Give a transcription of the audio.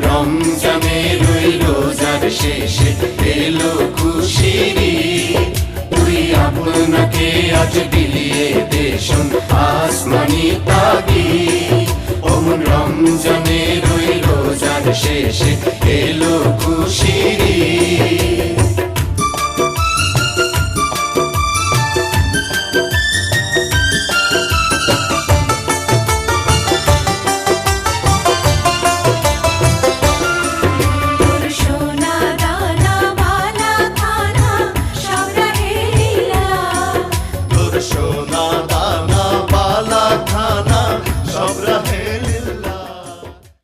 রমজানের ওই রোজার শেষে এলো খুশির ঈদ। তুই আপনাকে আজ বিলিয়ে দে শোন আসমানি তাগিদ। ওমন রমজানের ওই রোজার শেষে এলো খুশির ঈদ।